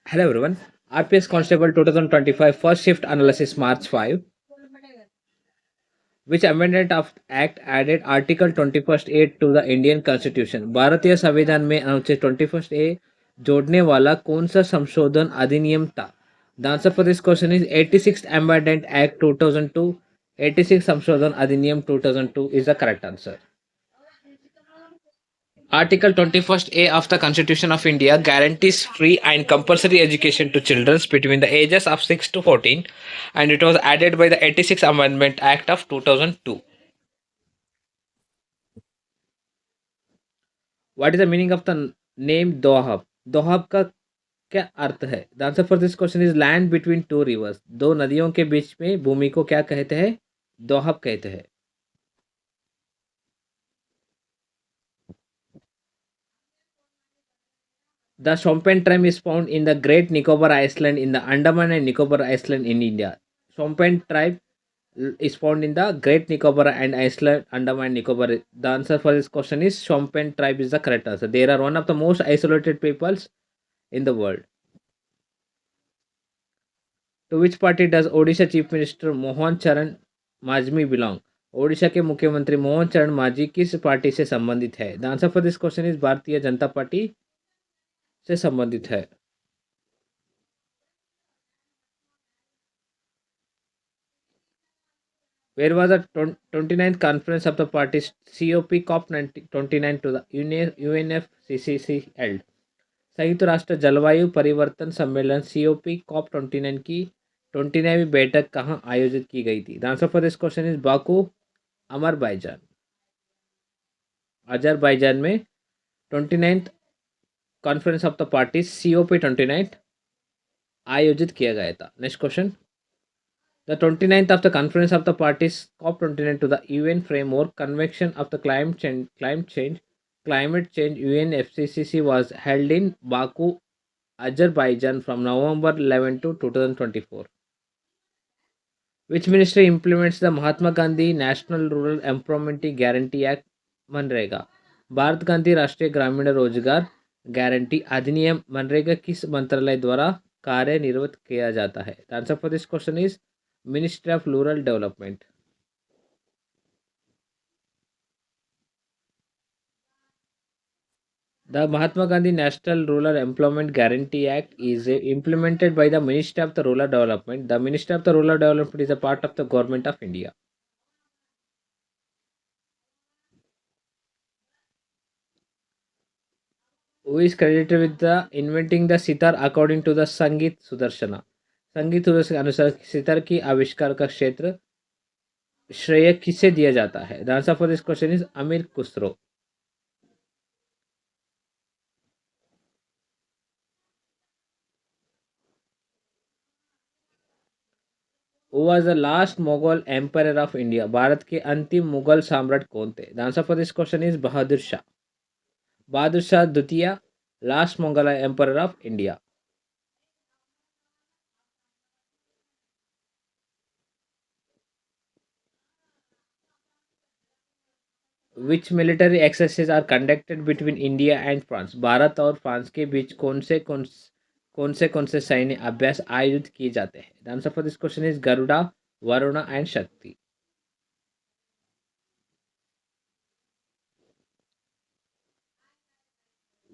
Hello everyone. RPS Constable 2025 First Shift Analysis March 5, which amendment of Act added Article 21st A to the Indian Constitution. भारतीय संविधान में अनुच्छेद 21st A जोड़ने वाला कौन सा संशोधन अधिनियम था? The answer for this question is 86th Amendment Act 2002. 86th संशोधन अधिनियम 2002 is the correct answer. Article 21st A of the Constitution of India guarantees free and compulsory education to children between the ages of 6 to 14, and it was added by the 86th Amendment Act of 2002. What is the meaning of the name Dohab? दोहब का क्या अर्थ है? The answer for this question is land between two reverse. दो नदियों के बीच में भूमि को क्या कहते हैं? दोहब कहते हैं. The Shompen tribe is found in the Great Nicobar Island in the Andaman and Nicobar Island in India. Shompen tribe is found in the Great Nicobar and Iceland, Andaman and Nicobar. The answer for this question is Shompen tribe is the correct answer. They are one of the most isolated peoples in the world. To which party does Odisha Chief Minister Mohan Charan Majmi belong? Odisha के मुख्यमंत्री मोहन चरण मांझी किस party से संबंधित है? The answer for this question is Bharatiya Janata party से संबंधित है. Where was the 29th conference of the parties COP29 to the UNFCCC held? संयुक्त राष्ट्र जलवायु परिवर्तन सम्मेलन COP COP29 की 29वीं बैठक कहाँ आयोजित की गई थी? The answer for this question is Baku, Azerbaijan. Azerbaijan में 29th conference of the parties COP29 आयोजित किया गया था. Next question. The 29th of the Conference of the Parties COP29 to the UN Framework Convention of the Climate Change UNFCCC was held in Baku, Azerbaijan from November 11 to 2024. Which ministry implements the Mahatma Gandhi National Rural Employment Guarantee Act MNREGA? Bharat Gandhi राष्ट्रीय ग्रामीण रोजगार guarantee अधिनियम मनरेगा किस मंत्रालय द्वारा कार्यनिर्वहित किया जाता है? The answer for this question is ministry of rural development. The Mahatma Gandhi National Rural Employment Guarantee Act is implemented by the Ministry of the Rural Development. The Ministry of the Rural Development is a part of the Government of India. Who is credited with the inventing the sitar according to the Sangeet Sudarshana? संगीत सूरज के अनुसार सितार की आविष्कार का क्षेत्र श्रेय किसे दिया जाता है? The answer for this question is Amir Khusro. Who was the last Mughal empire of India? Bharat के अंतिम मुगल सम्राट कौन थे? The answer for this question is Bahadur Shah. Bahadur Shah द्वितीय last Mughal empire of India. Which military exercise are conducted between India and France? Bharat और France के बीच कौन से सैन्य अभ्यास आयोजित किए जाते हैं? The answer for this question is Garuda, Varuna and Shakti.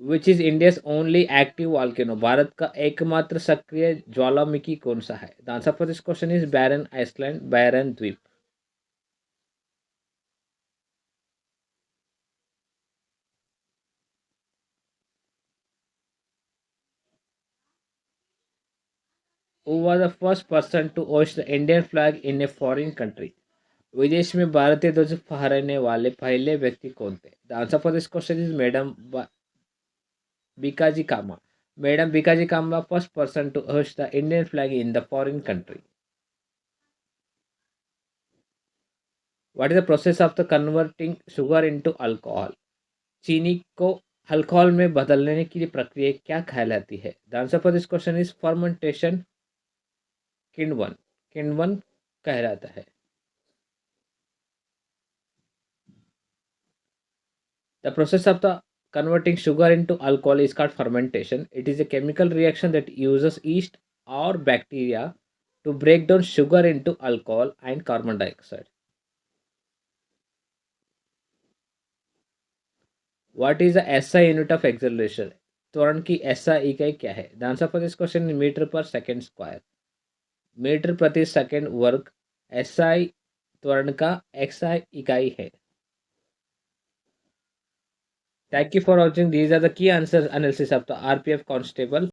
Which is India's only active volcano? Bharat का एकमात्र सक्रिय ज्वालामुखी कौन सा है? The answer for this question is Barren Island, Barren द्वीप. Who was the first person to hoist the Indian flag in a foreign country? विदेश में भारतीय ध्वज फहराने वाले पहले व्यक्ति कौन थे? The answer for this question is madam Bikaji Cama. Madam Bikaji Cama first person to host the Indian flag in the foreign country. What is the process of the converting sugar into alcohol? चीनी को अल्कोहल में बदलने की प्रक्रिया क्या कहलाती है? The answer for this question is fermentation. किण्वन. किण्वन कहलाता है. The process of the converting sugar into alcohol is called fermentation. It is a chemical reaction that uses yeast or bacteria to break down sugar into alcohol and carbon dioxide. What is the SI unit of acceleration? त्वरण की SI इकाई क्या है? The answer for this question is meter per second square. Metre प्रति second वर्ग SI त्वरण का XI इकाई है. Thank you for watching. These are the key answers analysis of the RPF constable.